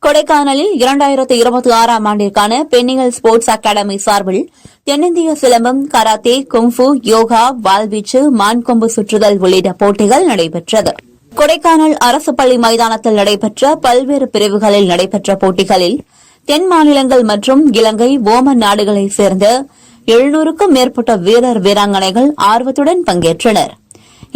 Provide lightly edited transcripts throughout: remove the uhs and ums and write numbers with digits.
கொடைக்கானலில் 2026ஆம் ஆண்டிற்கான பெண்ணிகள் sports academy சார்பில் தென்னிந்திய சிலம்பம், கராத்தே, குங்ஃபு, யோகா, வாள்வீச்சு, மான்கொம்பு சுற்றுதல் உள்ளிட்ட போட்டிகள் நடைபெற்றது. கொடைக்கானல் அரசு பள்ளி மைதானத்தில் நடைபெற்ற பல்வேறு பிரிவுகளில் நடைபெற்ற போட்டிகளில் தென் மாநிலங்கள் மற்றும் இலங்கை, ஓமன் நாடுகளைச் சேர்ந்த 700க்கும் மேற்பட்ட வீரர் வீராங்கனைகள் ஆர்வத்துடன் பங்கேற்றனர்.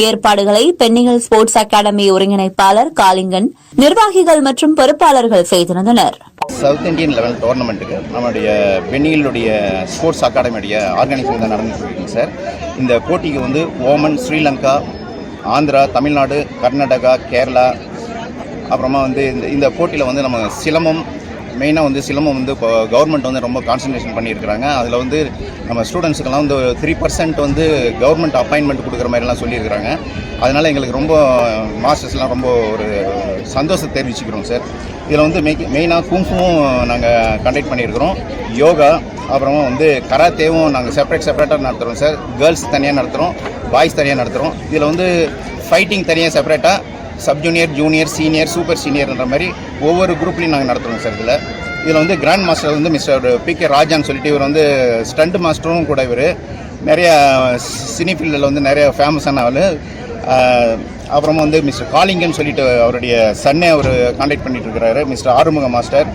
ஏற்பாடுகளை பெண்ணிகள் ஸ்போர்ட்ஸ் அகாடமி ஒருங்கிணைப்பாளர் காளிங்கன், நிர்வாகிகள் மற்றும் பொறுப்பாளர்கள் செய்திருந்தனர். சவுத் இந்தியன் லெவல் டோர்னமெண்ட்டுக்கு நம்மளுடைய பெண்ணிகளுடைய ஸ்போர்ட்ஸ் அகாடமியுடைய ஆர்கனைசேஷன் தான் நடந்துட்டு இருக்குங்க சார். இந்த போட்டிக்கு வந்து ஓமன், ஸ்ரீலங்கா, ஆந்திரா, தமிழ்நாடு, கர்நாடகா, கேரளா, அப்புறமா வந்து இந்த போட்டியில் வந்து நம்ம சிலம்பம் மெயினாக வந்து சிலம்பம் வந்து கவர்மெண்ட் வந்து ரொம்ப கான்சன்ட்ரேஷன் பண்ணியிருக்கிறாங்க. அதில் வந்து நம்ம ஸ்டூடெண்ட்ஸுக்கெல்லாம் வந்து 3% வந்து கவர்மெண்ட் அப்பாயின்மெண்ட் கொடுக்குற மாதிரிலாம் சொல்லியிருக்கிறாங்க. அதனால் எங்களுக்கு ரொம்ப மாஸ்டர்ஸ்லாம் ரொம்ப ஒரு சந்தோஷத்தை தெரிவிச்சுக்கிறோம் சார். இதில் வந்து மெயினாக குங்ஃபுவும் நாங்கள் கண்டக்ட் பண்ணியிருக்கிறோம். யோகா, அப்புறமா வந்து கராத்தேவும் நாங்கள் செப்பரேட்டாக நடத்துகிறோம் சார். கேர்ள்ஸ் தனியாக நடத்துகிறோம், பாய்ஸ் தனியாக நடத்துகிறோம். இதில் வந்து ஃபைட்டிங் தனியாக செப்பரேட்டாக, sub junior, junior, senior, super சீனியர்ன்ற மாதிரி ஒவ்வொரு குரூப்லையும் நாங்கள் நடத்துகிறோம் சார். இதில் வந்து கிராண்ட் மாஸ்டர் வந்து மிஸ்டர் PK ராஜான்னு சொல்லிட்டு இவர் வந்து ஸ்டண்ட் மாஸ்டரும் கூட. இவர் நிறைய சினி ஃபீல்டில் வந்து நிறைய ஃபேமஸான ஆள். அப்புறமா வந்து மிஸ்டர் காளிங்கன்னு சொல்லிட்டு அவருடைய சன்னே அவர் கான்டாக்ட் பண்ணிட்டு இருக்கிறாரு, மிஸ்டர் ஆறுமுக மாஸ்டர்.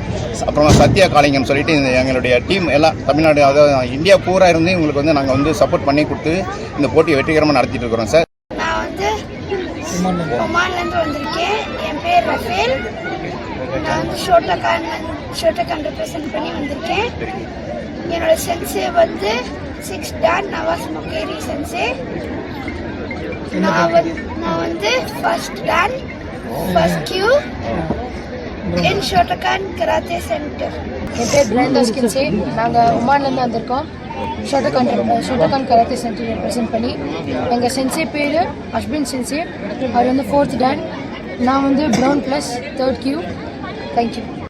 அப்புறமா சத்யா காளிங்கன்னு சொல்லிட்டு எங்களுடைய டீம் எல்லாம் தமிழ்நாடு, அதாவது இந்தியா பூரா இருந்து இவங்களுக்கு வந்து நாங்கள் வந்து சப்போர்ட் பண்ணி கொடுத்து இந்த போட்டியை வெற்றிகரமாக நடத்திட்டு இருக்கிறோம் சார். ஒமான்லேருந்து வந்திருக்கேன். என் பேர் ரஃபேல். நான் வந்து ஷோட்டகான் ரெப்ரசன்ட் பண்ணி வந்திருக்கேன். என்னோட சென்சே வந்து 6 டான் நவாஸ் முகேரி சென்சே. நான் வந்து ஃபர்ஸ்ட் டான், ஃபர்ஸ்ட் கியூ இன் ஷோட்டகான் கராத்தே சென்டர். என் பேர் பிராண்டோஸ் கின்சே. நாங்கள் ஒமான்லேருந்து வந்திருக்கோம். ஷோட்டகான் கராத்தே சென்டர் ரெப்ரசென்ட் பண்ணி. எங்கள் சென்சே பேர் அஸ்பின் சென்சே. அவர் வந்து 4th டான். நான் வந்து brown plus 3rd Q. Thank you.